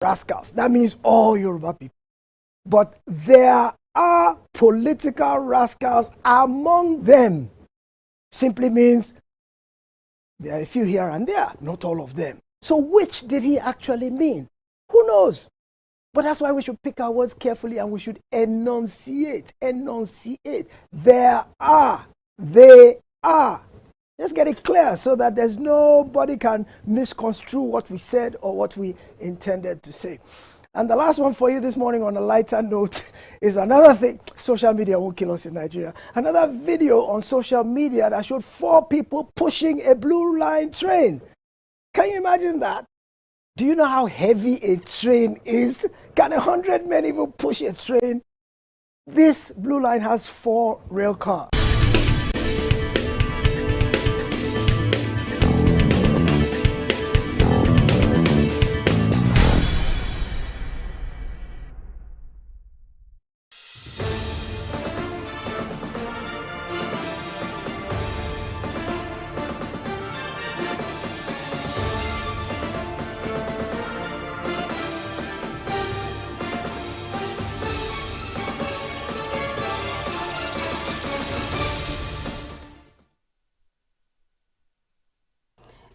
rascals. That means all Yoruba people. But there are political rascals among them. Simply means there are a few here and there, not all of them. So which did he actually mean? Who knows? But that's why we should pick our words carefully and we should enunciate. Enunciate. There are. They are. Let's get it clear so that there's nobody can misconstrue what we said or what we intended to say. And the last one for you this morning on a lighter note is another thing. Social media won't kill us in Nigeria. Another video on social media that showed 4 people pushing a blue line train. Can you imagine that? Do you know how heavy a train is? Can 100 men even push a train? This blue line has 4 rail cars.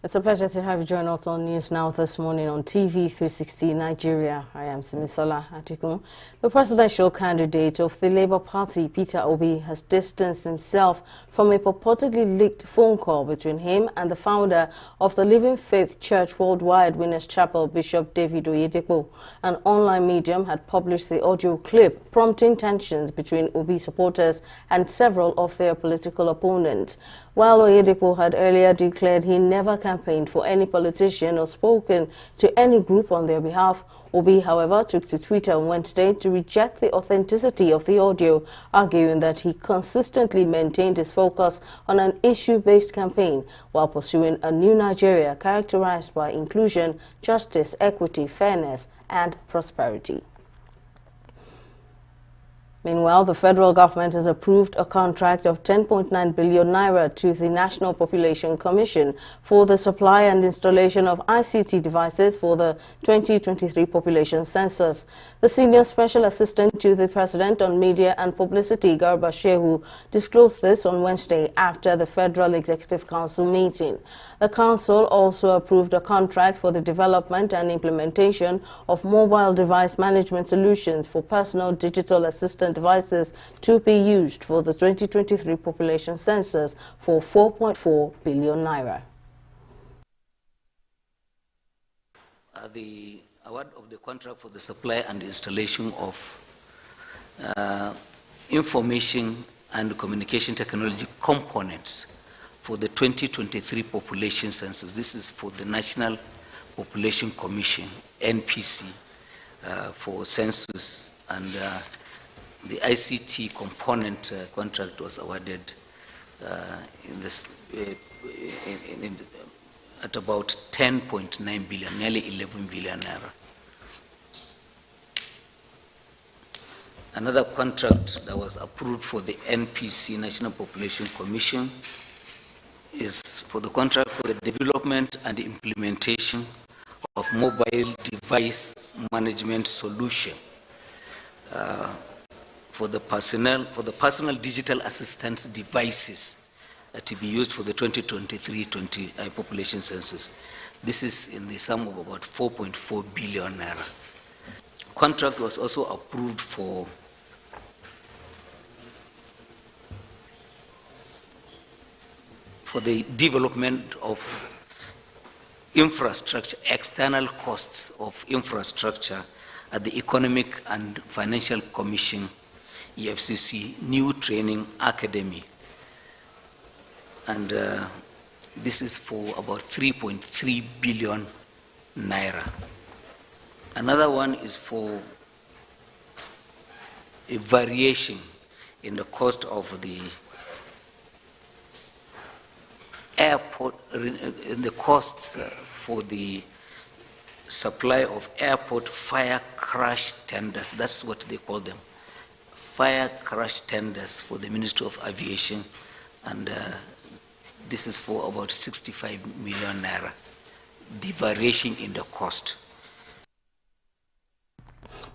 It's a pleasure to have you join us on News Now this morning on TV360 Nigeria. I am Simisola Atikun. The presidential candidate of the Labour Party, Peter Obi, has distanced himself from a purportedly leaked phone call between him and the founder of the Living Faith Church Worldwide, Winners Chapel, Bishop David Oyedepo. An online medium had published the audio clip, prompting tensions between Obi supporters and several of their political opponents. While Oyedepo had earlier declared he never campaigned for any politician or spoken to any group on their behalf, Obi, however, took to Twitter on Wednesday to reject the authenticity of the audio, arguing that he consistently maintained his focus on an issue-based campaign while pursuing a new Nigeria characterized by inclusion, justice, equity, fairness, and prosperity. Meanwhile, the federal government has approved a contract of 10.9 billion naira to the National Population Commission for the supply and installation of ICT devices for the 2023 population census. The senior special assistant to the president on media and publicity, Garba Shehu, disclosed this on Wednesday after the Federal Executive Council meeting. The council also approved a contract for the development and implementation of mobile device management solutions for personal digital assistant devices to be used for the 2023 population census for 4.4 billion naira. The award of the contract for the supply and installation of information and communication technology components for the 2023 population census. This is for the National Population Commission, NPC, for census, and the ICT component contract was awarded at about 10.9 billion, nearly 11 billion naira. Another contract that was approved for the NPC, National Population Commission, is for the contract for the development and implementation of mobile device management solution for the personal digital assistance devices to be used for the 2023 population census. This is in the sum of about 4.4 billion naira. Contract was also approved for the development of infrastructure, external costs of infrastructure at the Economic and Financial Commission, EFCC, New Training Academy. And this is for about 3.3 billion naira. Another one is for a variation in the cost of the airport, in the costs for the supply of airport fire crash tenders. That's what they call them. Fire crash tenders for the Ministry of Aviation. And this is for about 65 million naira. The variation in the cost.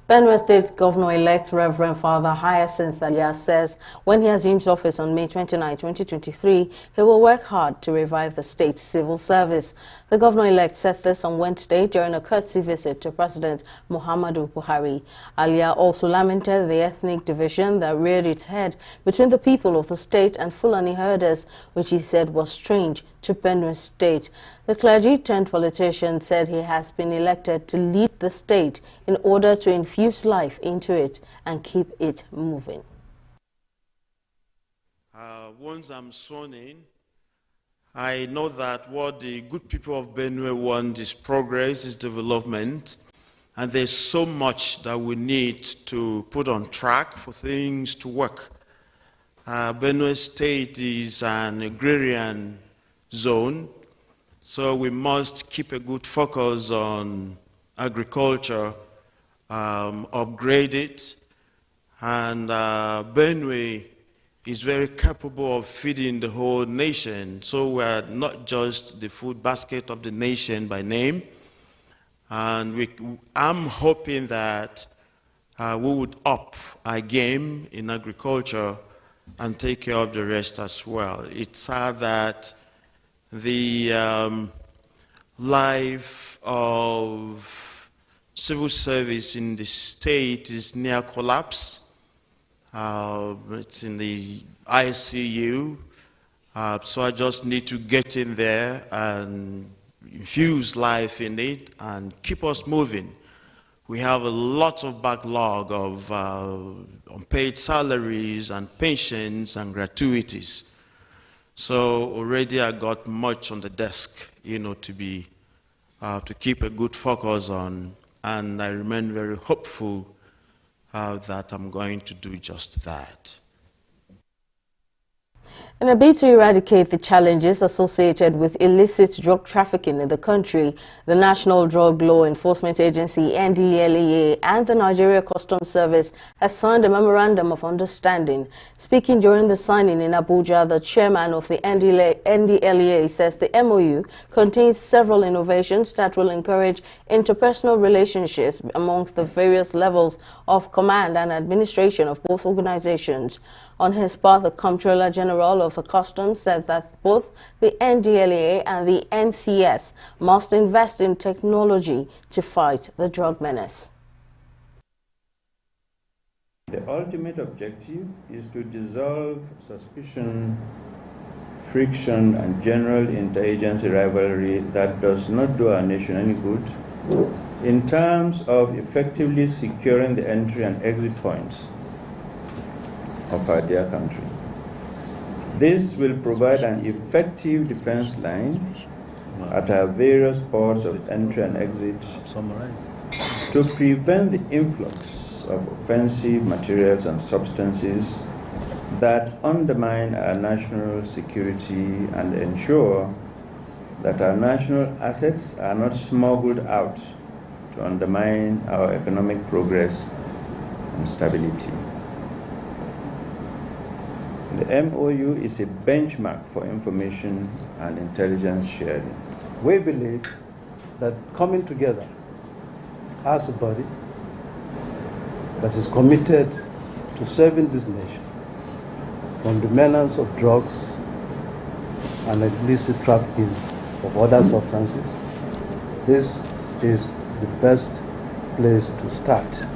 Benue State's Governor-elect Reverend Father Hyacinth Alias says when he assumes office on May 29, 2023, he will work hard to revive the state's civil service. The Governor-elect said this on Wednesday during a courtesy visit to President Muhammadu Buhari. Alia also lamented the ethnic division that reared its head between the people of the state and Fulani herders, which he said was strange to Benue State. The clergy-turned-politician said he has been elected to lead the state in order to infuse life into it and keep it moving. Once I'm sworn in, I know that what the good people of Benue want is progress, is development, and there's so much that we need to put on track for things to work. Benue State is an agrarian zone, so we must keep a good focus on agriculture, upgrade it, and Benue is very capable of feeding the whole nation. So we're not just the food basket of the nation by name, and I'm hoping that we would up our game in agriculture and take care of the rest as well. It's sad that the life of civil service in the state is near collapse. It's in the ICU, so I just need to get in there and infuse life in it and keep us moving. We have a lot of backlog of unpaid salaries and pensions and gratuities. So already I got much on the desk, to keep a good focus on, and I remain very hopeful that I'm going to do just that. In a bid to eradicate the challenges associated with illicit drug trafficking in the country, the National Drug Law Enforcement Agency, NDLEA, and the Nigeria Customs Service have signed a memorandum of understanding. Speaking during the signing in Abuja, the chairman of the NDLEA says the MOU contains several innovations that will encourage interpersonal relationships amongst the various levels of command and administration of both organizations. On his part, the Comptroller General of the Customs said that both the NDLEA and the NCS must invest in technology to fight the drug menace. The ultimate objective is to dissolve suspicion, friction, and general interagency rivalry that does not do our nation any good in terms of effectively securing the entry and exit points of our dear country. This will provide an effective defense line at our various ports of entry and exit to prevent the influx of offensive materials and substances that undermine our national security and ensure that our national assets are not smuggled out to undermine our economic progress and stability. The MOU is a benchmark for information and intelligence sharing. We believe that coming together as a body that is committed to serving this nation from the menace of drugs and illicit trafficking of other substances, this is the best place to start.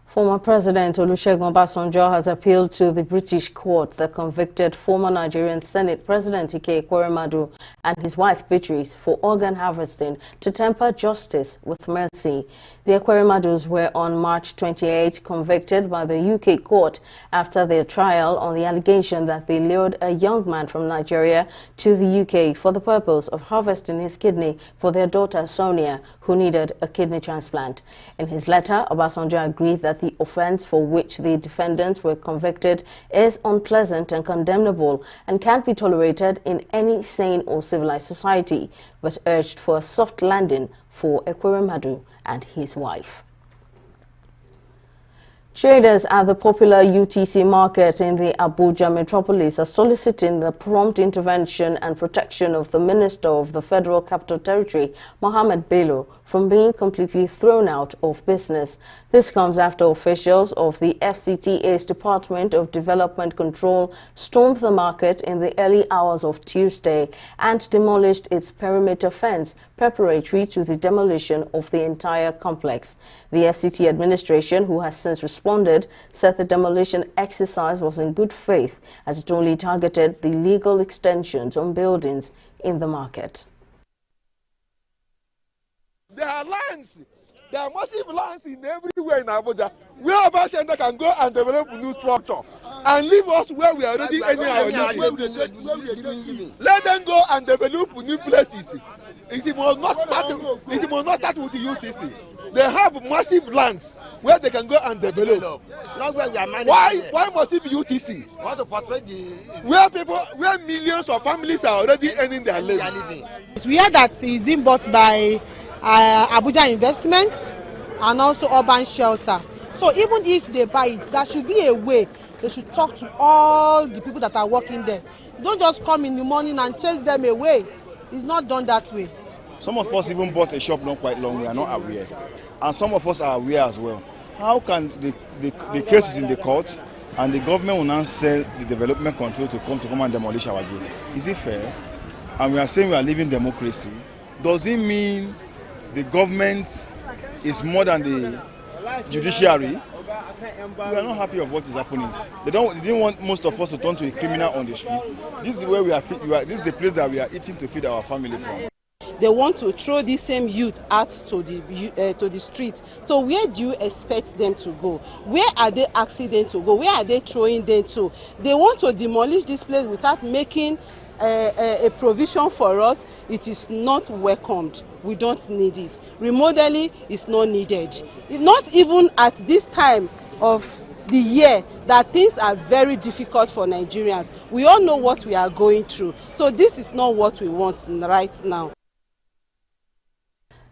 Former President Olusegun Obasanjo has appealed to the British court that convicted former Nigerian Senate President Ike Ekweremadu and his wife Beatrice for organ harvesting to temper justice with mercy. The Ekweremadus were on March 28 convicted by the UK court after their trial on the allegation that they lured a young man from Nigeria to the UK for the purpose of harvesting his kidney for their daughter Sonia, who needed a kidney transplant. In his letter, Obasanjo agreed that the offense for which the defendants were convicted is unpleasant and condemnable and can't be tolerated in any sane or civilized society, but urged for a soft landing for Ekweremadu and his wife. Traders at the popular UTC market in the Abuja metropolis are soliciting the prompt intervention and protection of the Minister of the Federal Capital Territory, Mohammed Bello, from being completely thrown out of business. This comes after officials of the FCTA's Department of Development Control stormed the market in the early hours of Tuesday and demolished its perimeter fence, preparatory to the demolition of the entire complex. The FCT administration, who has since responded, said the demolition exercise was in good faith as it only targeted the legal extensions on buildings in the market. There are lands. There are massive lands in everywhere in Abuja where Abashenda can go and develop a new structure and leave us where we are already ending our needs. Let them go and develop new places. It must not start with the UTC. They have massive lands where they can go and develop. Why must it be UTC? Where millions of families are already earning their living. We heard that it's been bought by Abuja Investment and also Urban Shelter. So even if they buy it, there should be a way they should talk to all the people that are working there. Don't just come in the morning and chase them away. It's not done that way. Some of us even bought a shop not quite long, we are not aware. And some of us are aware as well. How can the case is in the court and the government will now sell the development control to come and demolish our gate? Is it fair? And we are saying we are living democracy. Does it mean the government is more than the judiciary? We are not happy of what is happening. They didn't want most of us to turn to a criminal on the street. This is where this is the place that we are eating to feed our family from. They want to throw the same youth out to the street. So where do you expect them to go? Where are they asking them to go? Where are they throwing them to? They want to demolish this place without making a provision for us. It is not welcomed. We don't need it. Remodeling is not needed. Not even at this time of the year that things are very difficult for Nigerians. We all know what we are going through. So this is not what we want right now.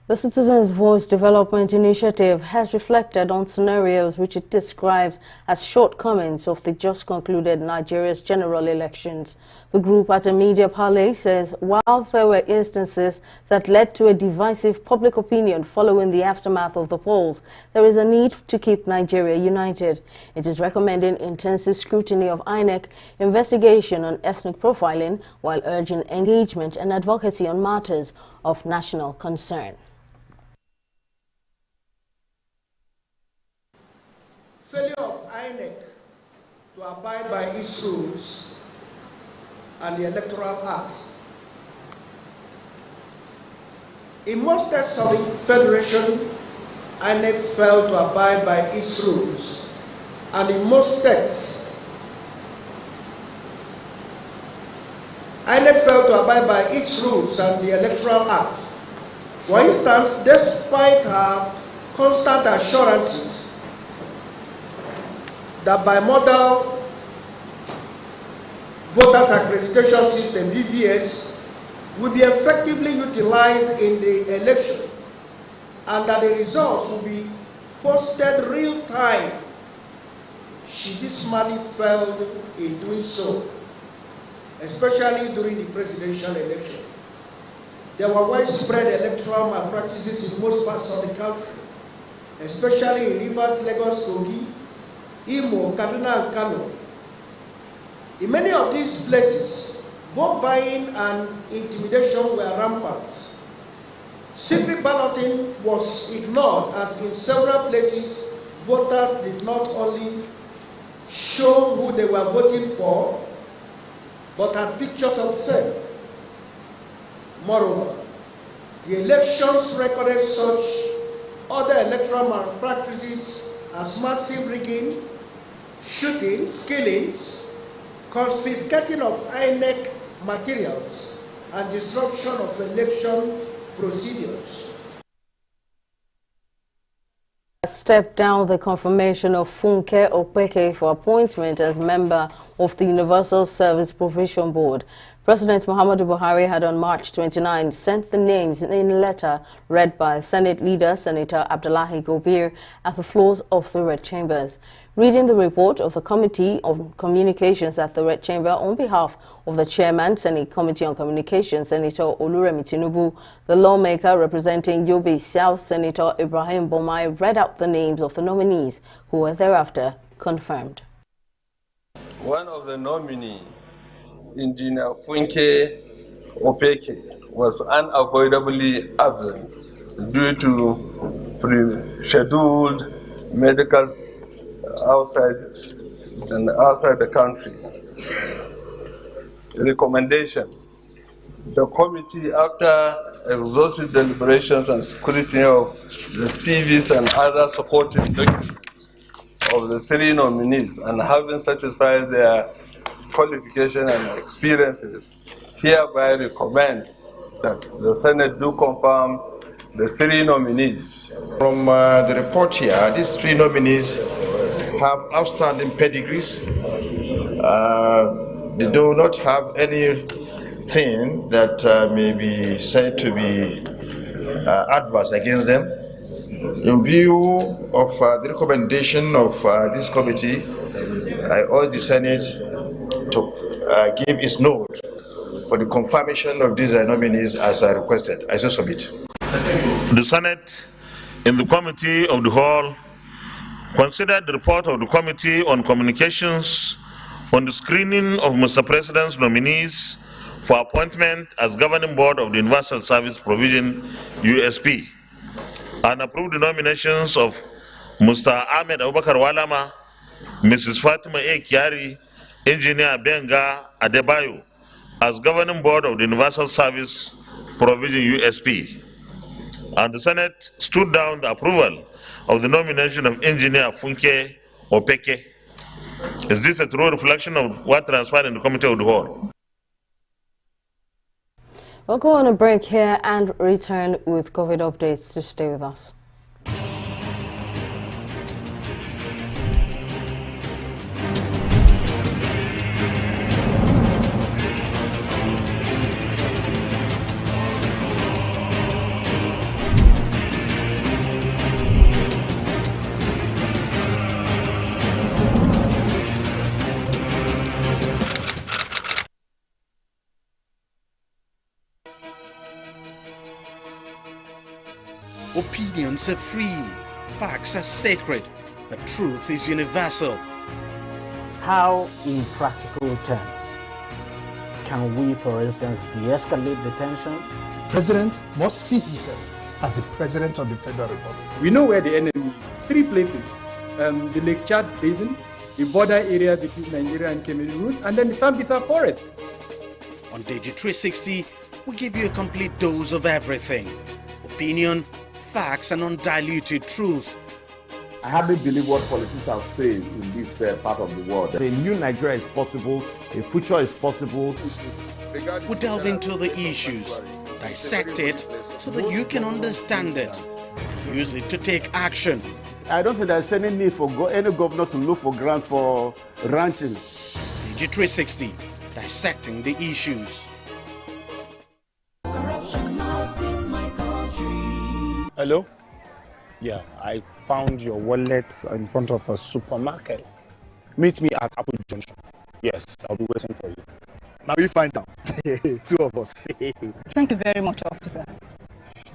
The Citizens' Voice Development Initiative has reflected on scenarios which it describes as shortcomings of the just concluded Nigeria's general elections. The group at a media parley says while there were instances that led to a divisive public opinion following the aftermath of the polls, there is a need to keep Nigeria united. It is recommending intensive scrutiny of INEC, investigation on ethnic profiling, while urging engagement and advocacy on matters of national concern. Failure of INEC to abide by its rules and the Electoral Act. In most states of the Federation, INEC failed to abide by its rules, and in most states, INEC failed to abide by its rules and the Electoral Act. For instance, despite her constant assurances that bimodal voters accreditation system, BVS, will be effectively utilized in the election and that the results will be posted real time, she dismally failed in doing so, especially during the presidential election. There were widespread electoral malpractices in most parts of the country, especially in Rivers, Lagos, Kogi, Imo, Kaduna, and Kano. In many of these places, vote buying and intimidation were rampant. Secret balloting was ignored, as in several places, voters did not only show who they were voting for, but had pictures of them. Moreover, the elections recorded such other electoral malpractices as massive rigging, shootings, killings, confiscating of INEC materials, and disruption of election procedures. Stepped down the confirmation of Funke Opeke for appointment as member of the Universal Service Provision Board. President Muhammadu Buhari had on March 29 sent the names in a letter read by Senate leader Senator Abdullahi Gobir at the floors of the Red Chambers. Reading the report of the Committee on Communications at the Red Chamber on behalf of the Chairman, Senate Committee on Communications, Senator Oluremi Tinubu, the lawmaker representing Yobe South, Senator Ibrahim Bomai, read out the names of the nominees who were thereafter confirmed. One of the nominees, Engineer Funke Opeke, was unavoidably absent due to pre-scheduled medicals outside the country. Recommendation: the committee, after exhaustive deliberations and scrutiny of the CVs and other supporting documents of the three nominees, and having satisfied their qualification and experiences, hereby recommend that the Senate do confirm the three nominees. From the report here, these three nominees have outstanding pedigrees. They do not have anything that may be said to be adverse against them. In view of the recommendation of this committee, I urge the Senate to give its note for the confirmation of these nominees as I requested. I so submit. The Senate, in the Committee of the Whole, considered the report of the Committee on Communications on the screening of Mr. President's nominees for appointment as Governing Board of the Universal Service Provision USP, and approved the nominations of Mr. Ahmed Abubakar Walama, Mrs. Fatima A. Kiari, Engineer Benga Adebayo as Governing Board of the Universal Service Provision USP. And the Senate stood down the approval of the nomination of Engineer Funke Opeke. Is this a true reflection of what transpired in the Committee of the Whole? We'll go on a break here and return with COVID updates. Just stay with us. Opinions are free, facts are sacred, but truth is universal. How, in practical terms, can we, for instance, de-escalate the tension? President must see himself as the President of the Federal Republic. We know where the enemy is. 3 places. The Lake Chad Basin, the border area between Nigeria and Cameroon, and then the Sambisa Forest. On TV360, we give you a complete dose of everything. Opinion, facts, and undiluted truth. I hardly believe what politicians are saying in this part of the world. A new Nigeria is possible, a future is possible. We delve into the issues, dissect it so that you can understand it, use it to take action. I don't think there's any need for any governor to look for grants for ranching. TV360, dissecting the issues. Hello? Yeah, I found your wallet in front of a supermarket. Meet me at Apple Junction. Yes, I'll be waiting for you. Now we find out. 2 of us. Thank you very much, officer.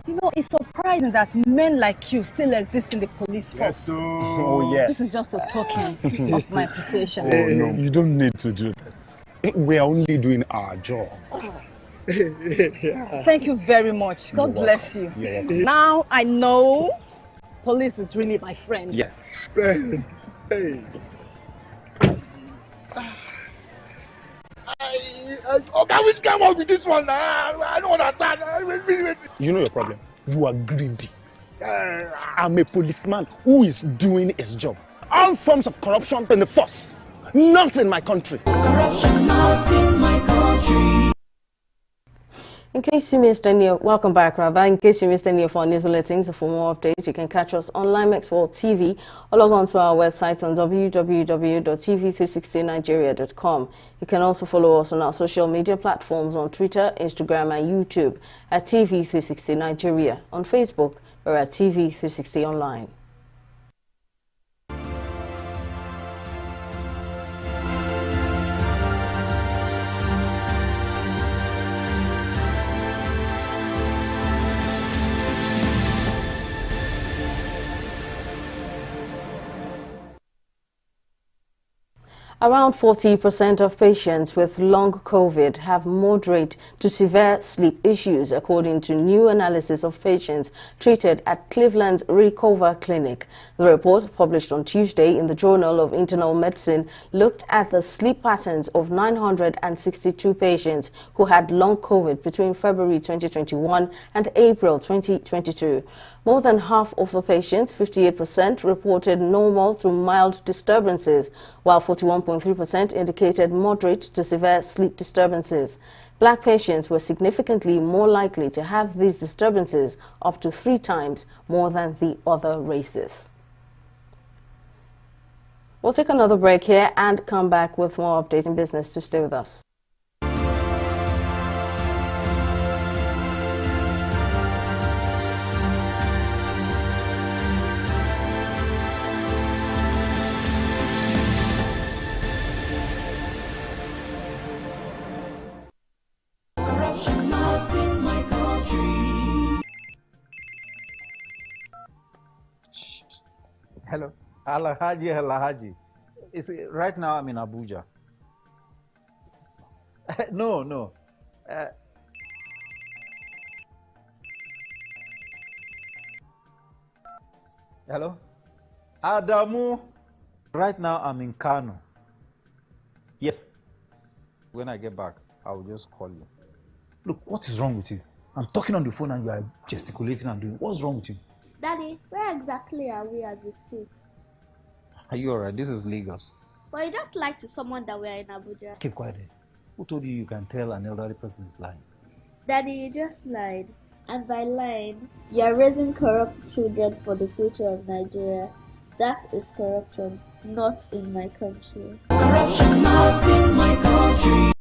You know, it's surprising that men like you still exist in the police force. Yes, so... Oh, yes. This is just a token of my appreciation. Oh, no, you don't need to do this. We're only doing our job. Thank you very much. God bless you. Now I know police is really my friend. Yes. Hey. Which came up with this one? I don't understand. You know your problem. You are greedy. I'm a policeman who is doing his job. All forms of corruption in the force. Not in my country. Corruption not in my country. In case you missed any of, welcome back rather, in case you missed any of our news bulletins, for more updates you can catch us on Limex World TV or log on to our website on www.tv360nigeria.com. You can also follow us on our social media platforms on Twitter, Instagram and YouTube at TV360 Nigeria. On Facebook, we're at TV360 Online. Around 40% of patients with long COVID have moderate to severe sleep issues, according to new analysis of patients treated at Cleveland's Recover Clinic. The report, published on Tuesday in the Journal of Internal Medicine, looked at the sleep patterns of 962 patients who had long COVID between February 2021 and April 2022. More than half of the patients, 58%, reported normal to mild disturbances, while 41.3% indicated moderate to severe sleep disturbances. Black patients were significantly more likely to have these disturbances, up to 3 times more than the other races. We'll take another break here and come back with more updates in business. To stay with us. Hello, Alhaji. Right now I'm in Abuja. No. Hello, Adamu. Right now I'm in Kano. Yes. When I get back, I will just call you. Look, what is wrong with you? I'm talking on the phone and you are gesticulating and doing. What's wrong with you? Daddy, where exactly are we as we speak? Are you alright? This is Lagos. Well, you just lied to someone that we are in Abuja. Keep quiet. Who told you you can tell an elderly person is lying? Daddy, you just lied. And by lying, you are raising corrupt children for the future of Nigeria. That is corruption, not in my country. Corruption, not in my country.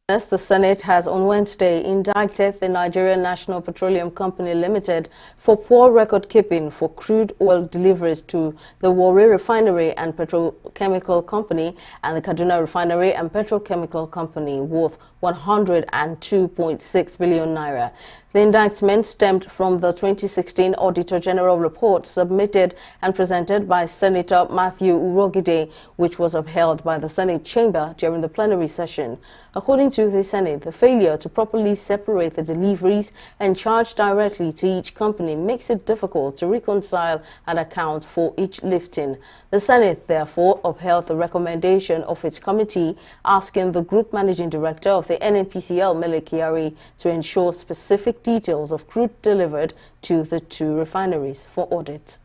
The Senate has on Wednesday indicted the Nigerian National Petroleum Company Limited for poor record keeping for crude oil deliveries to the Warri Refinery and Petrochemical Company and the Kaduna Refinery and Petrochemical Company worth 102.6 billion naira. The indictment stemmed from the 2016 Auditor General report submitted and presented by Senator Matthew Urogide, which was upheld by the Senate chamber during the plenary session. According to the Senate, the failure to properly separate the deliveries and charge directly to each company makes it difficult to reconcile and account for each lifting. The Senate therefore upheld the recommendation of its committee, asking the Group Managing Director of the NNPCL, Mele Kyari, to ensure specific details of crude delivered to the 2 refineries for audit.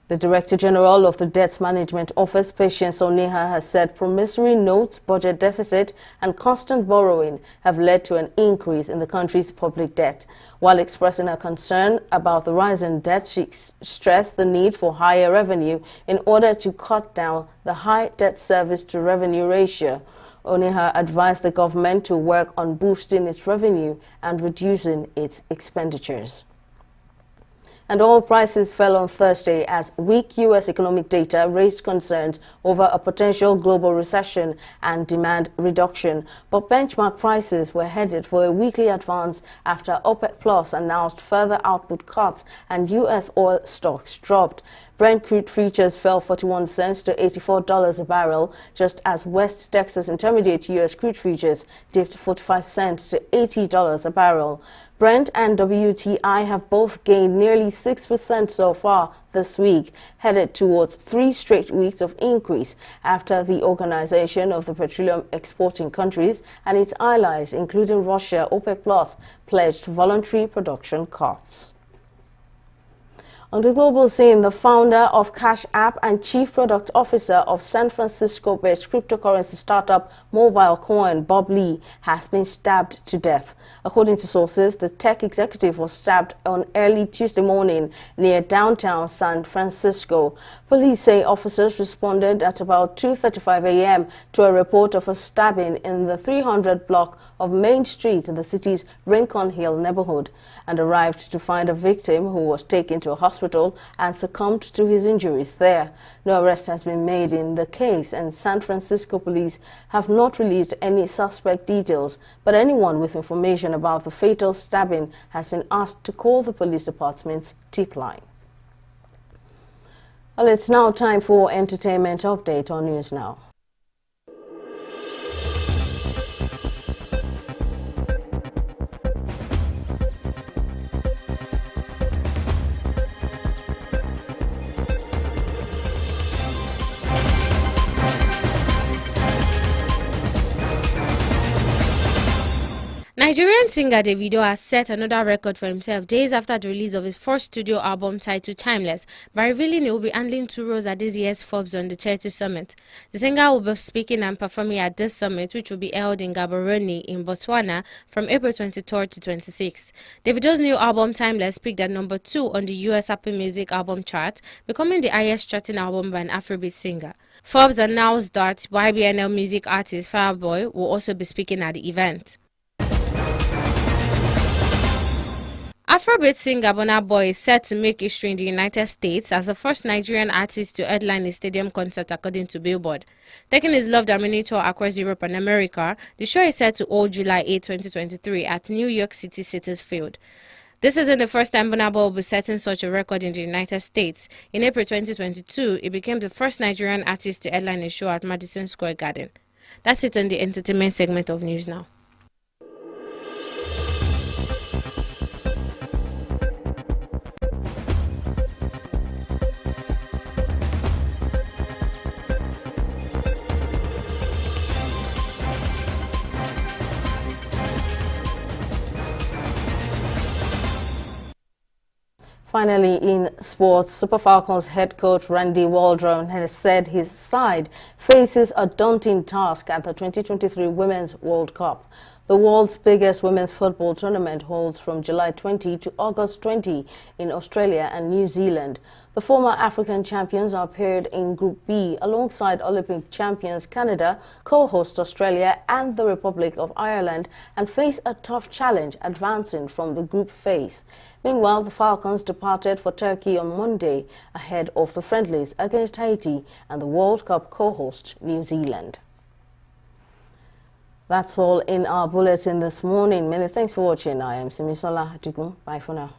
The Director General of the Debt Management Office, Patience Oniha, has said promissory notes, budget deficit and constant borrowing have led to an increase in the country's public debt. While expressing her concern about the rise in debt, she stressed the need for higher revenue in order to cut down the high debt service to revenue ratio. Oniha advised the government to work on boosting its revenue and reducing its expenditures. And oil prices fell on Thursday as weak U.S. economic data raised concerns over a potential global recession and demand reduction. But benchmark prices were headed for a weekly advance after OPEC Plus announced further output cuts and U.S. oil stocks dropped. Brent crude futures fell 41 cents to $84 a barrel, just as West Texas Intermediate U.S. crude futures dipped 45 cents to $80 a barrel. Brent and WTI have both gained nearly 6% so far this week, headed towards 3 straight weeks of increase after the Organization of the Petroleum Exporting Countries and its allies, including Russia, OPEC Plus, pledged voluntary production cuts. On the global scene, the founder of Cash App and chief product officer of San Francisco-based cryptocurrency startup Mobile Coin, Bob Lee, has been stabbed to death. According to sources, the tech executive was stabbed on early Tuesday morning near downtown San Francisco. Police say officers responded at about 2:35 a.m. to a report of a stabbing in the 300 block of Main Street in the city's Rincon Hill neighborhood and arrived to find a victim who was taken to a hospital and succumbed to his injuries there. No arrest has been made in the case, and San Francisco police have not released any suspect details, but anyone with information about the fatal stabbing has been asked to call the police department's tip line. Well, it's now time for entertainment update on News Now. Nigerian singer Davido has set another record for himself days after the release of his first studio album titled Timeless by revealing he will be handling 2 roles at this year's Forbes Under 30 Summit. The singer will be speaking and performing at this summit, which will be held in Gaborone in Botswana from April 23rd to 26th. Davido's new album Timeless peaked at number 2 on the US Apple Music album chart, becoming the highest charting album by an Afrobeat singer. Forbes announced that YBNL music artist Fireboy will also be speaking at the event. Afrobeat singer Burna Boy is set to make history in the United States as the first Nigerian artist to headline a stadium concert, according to Billboard. Taking his Love the Mini tour across Europe and America, the show is set to hold July 8, 2023 at New York City Citi's Field. This isn't the first time Burna Boy will be setting such a record in the United States. In April 2022, he became the first Nigerian artist to headline a show at Madison Square Garden. That's it on the entertainment segment of News Now. Finally, in sports, Super Falcons head coach Randy Waldron has said his side faces a daunting task at the 2023 Women's World Cup. The world's biggest women's football tournament holds from July 20 to August 20 in Australia and New Zealand. The former African champions are paired in Group B alongside Olympic champions Canada, co-host Australia and the Republic of Ireland, and face a tough challenge advancing from the group phase. Meanwhile, the Falcons departed for Turkey on Monday ahead of the friendlies against Haiti and the World Cup co-host New Zealand. That's all in our bulletin this morning. Many thanks for watching. I am Simisola Atugun. Bye for now.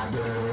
Ado.